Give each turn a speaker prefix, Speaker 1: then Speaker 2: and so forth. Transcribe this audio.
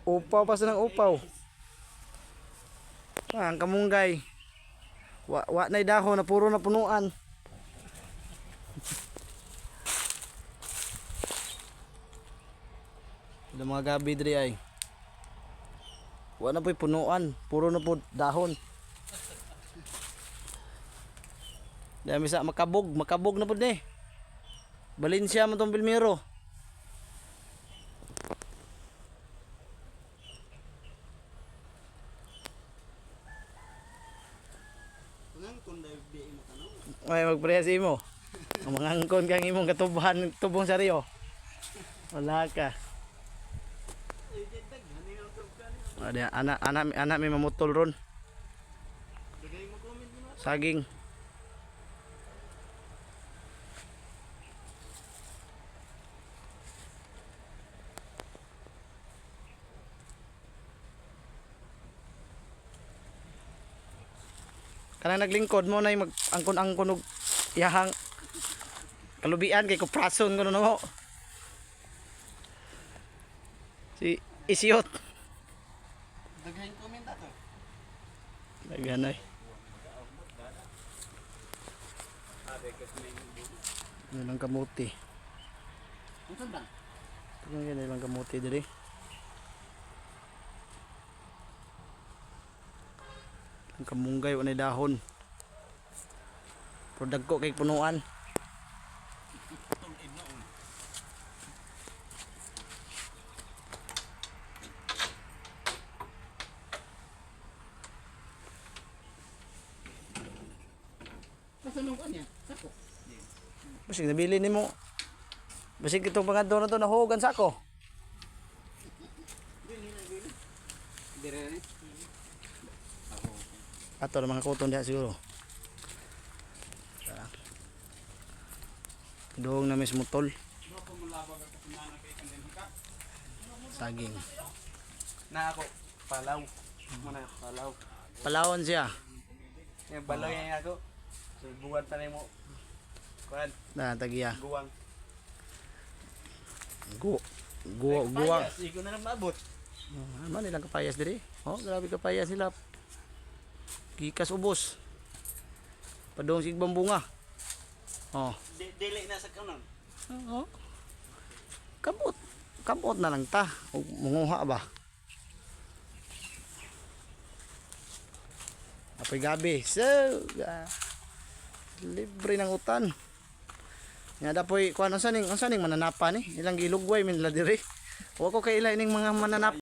Speaker 1: Upaw pa sa ng upaw. Ang kamunggay. Wa na'y dahon na puro na punuan. Ada mga gabi diri ay. Wa na po'y punuan, puro na po dahon. Dami sa makabog na po ni. Valencia man tong Pilmero. Ay magpresa imo. Ang mga angkon kang imong katubahan tubong sa Rio. Wala ka. Ada anak may mamutol ron. Saging. Kanang naglingkod mo na mag angkon-angkon og yahang kalubian kay kuprason kuno mo. Si Isyot.
Speaker 2: Daghan comment ato.
Speaker 1: Daghan ay. Ano lang kamuti.
Speaker 2: Unsa ba?
Speaker 1: Tingnan lang kamuti diri. Ang kamunggay unay dahon. Pero dagko kay punuan.
Speaker 2: Masunong ko niya. Sako.
Speaker 1: Basig nabili nimo. Basig itong pangadto na to nahugan sa ako.
Speaker 2: Dire.
Speaker 1: Ato na mga kuton diha siguro. Doong na mismo tol. Saging.
Speaker 2: Na ako palaw. Muna palaw.
Speaker 1: Palawon siya.
Speaker 2: Yung balaw yan ako. So buwan pa nimo. Kuan,
Speaker 1: Na tagiya.
Speaker 2: guwang.
Speaker 1: Guwang.
Speaker 2: Iko na lang maabot.
Speaker 1: Man ilang kapayas diri. Oh, grabe kapayas sila. Gikas ubos. Padong sigbang bunga. Oh.
Speaker 2: Dili na sa kanon.
Speaker 1: Oo. Kamot na lang ta. O munguha ba? Apoy gabi. So, libre ng utan. Nga dapoy kuan ang saning mananapa ni. Ilang gilugway min la diri. Wa ko kay ila ining mga mananapa.